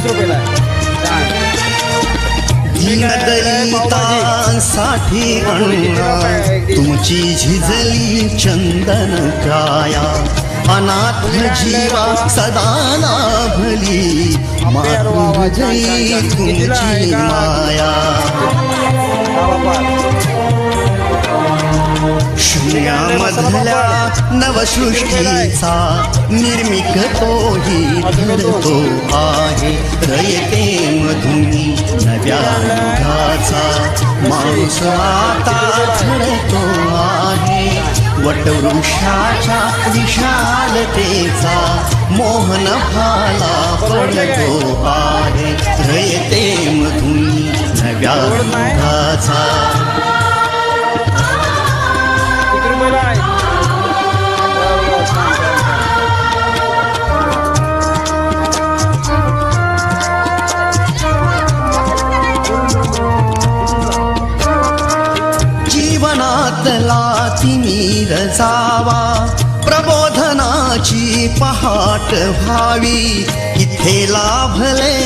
रुपयाला आहे. छान. दीनदलितांसाठी अण्णा तुमची झिजली चंदन काया अनाथ जीवा सदा लाभली मातृहृदयी तुमची माया शून्यामधल्या नवसृष्टीचा निर्मिक तोही धरतो आहे रयते मधुनी नव्या युगाचा माणूस आता झडतो आहे वटवृक्षाच्या विशालतेचा मोहन भाला पडतो आहे रयते मधुनी नव्या युगाचा किती रुपयाला आहे? जीवनातला तिमिर जावा प्रबोधनाची पहाट व्हावी इथे लाभले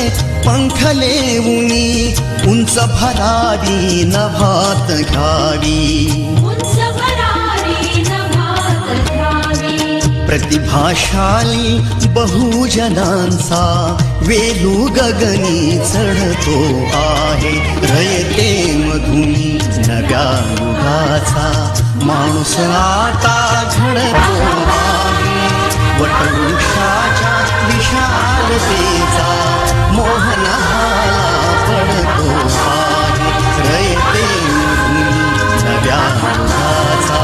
पंखले उनी उंच भरारी नभात घ्यावी प्रतिभाशाली बहुजनांचा वेलू गगनी चढतो आहे रयते मधुनी नव्या युगाचा माणूस आता घडतो आहे वटवृक्षाच्या विशालतेचा मोहन भाला पडतो आहे रयते मधुनी नव्या युगाचा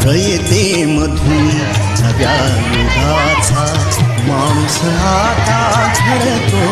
रयते मधुनी नव्या युगाचा माणूस आता घडतो